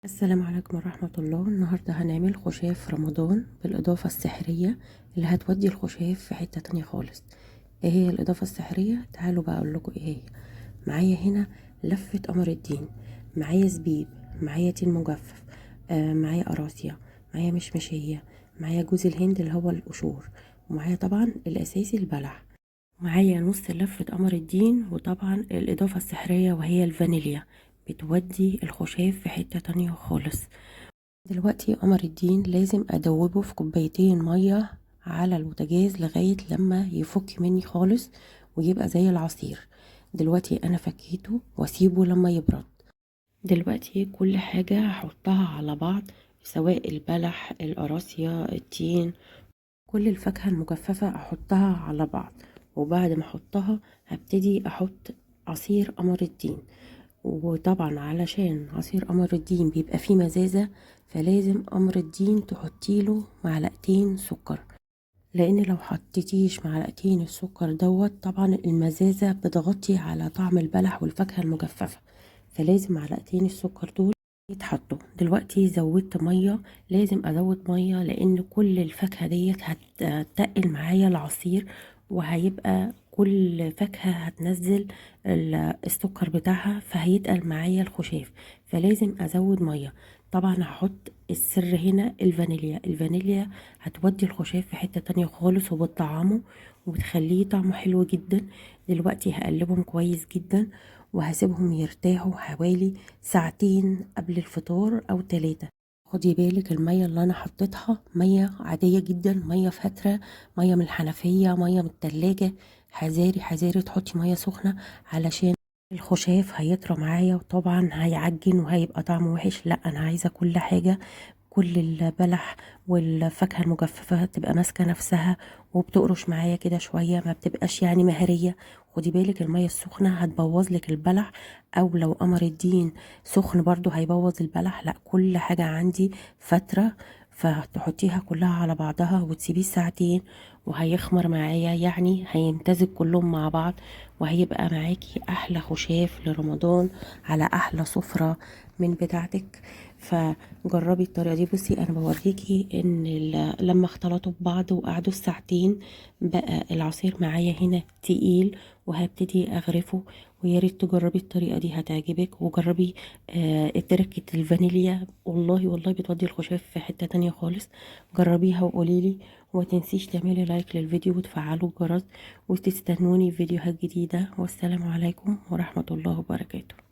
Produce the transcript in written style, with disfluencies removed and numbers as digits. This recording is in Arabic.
السلام عليكم ورحمة الله. النهاردة هنعمل خشاف رمضان بالإضافة السحرية اللي هتودي الخشاف في حتة تانية خالص. ايه هي الإضافة السحرية؟ تعالوا بقى أقول لكم ايه هي. معايا هنا لفة قمر الدين، معايا زبيب، معايا تين مجفف، معايا قراصية، معايا مشمشية، معايا جوز الهند اللي هو القشور، ومعايا طبعا الأساسي البلح، معايا نص لفة قمر الدين، وطبعا الإضافة السحرية وهي الفانيليا بتودي الخشاف في حتة تانية خالص. دلوقتي قمر الدين لازم أدوبه في كوبايتين مية على البوتاجاز لغاية لما يفك مني خالص ويبقى زي العصير. دلوقتي أنا فكيته وأسيبه لما يبرد. دلوقتي كل حاجة هحطها على بعض، سواء البلح، القراصية، التين، كل الفاكهة المجففة احطها على بعض. وبعد ما احطها هبتدي احط عصير قمر الدين. وطبعا علشان عصير قمر الدين بيبقى فيه مزازة، فلازم قمر الدين تحطيله معلقتين سكر، لان لو حطيتيش معلقتين السكر دوت طبعا المزازة بتغطي على طعم البلح والفاكهة المجففة، فلازم معلقتين السكر دول يتحطوا. دلوقتي زودت ميه، لازم ازود ميه لان كل الفاكهه ديت هتتقل معايا العصير، وهيبقى كل فاكهه هتنزل السكر بتاعها فهيتقل معايا الخشاف، فلازم ازود ميه. طبعا هحط السر هنا الفانيليا. الفانيليا هتودي الخشاف في حته تانية خالص وبتطعمه وبتخليه طعمه حلو جدا. دلوقتي هقلبهم كويس جدا وهسيبهم يرتاحوا حوالي ساعتين قبل الفطار او 3. خدي بالك المية اللي انا حطيتها مية عادية جدا، مية فترة، مية من الحنفية، مية من التلاجة. حذاري حذاري تحطي مية سخنة علشان الخشاف هيطرى معايا وطبعا هيعجن وهيبقى طعمه وحش. لا، انا عايزة كل حاجة، كل البلح والفاكهة المجففة تبقى ماسكة نفسها وبتقرش معايا كده شوية، ما بتبقاش يعني مهرية. خدي بالك المية السخنة هتبوظ لك البلح، او لو قمر الدين سخن برضو هيبوظ البلح. لا، كل حاجة عندي فترة، فتحطيها كلها على بعضها وتسيبيه ساعتين وهيخمر معايا، يعني هيمتزج كلهم مع بعض وهيبقى معاكي احلى خشاف لرمضان على احلى سفرة من بتاعتك. فجربي الطريقه دي. بصي انا بوريكي ان لما اختلطوا ببعض وقعدوا الساعتين بقى العصير معايا هنا تقيل، وهبتدي اغرفه. ويا ريت تجربي الطريقه دي هتعجبك. وجربي تركه الفانيليا، والله والله بتودي الخشاف في حته تانية خالص. جربيها وقوليلي، وما تنسيش تعملي لايك للفيديو وتفعلوا الجرس وتستنوني في فيديوهات جديده. والسلام عليكم ورحمه الله وبركاته.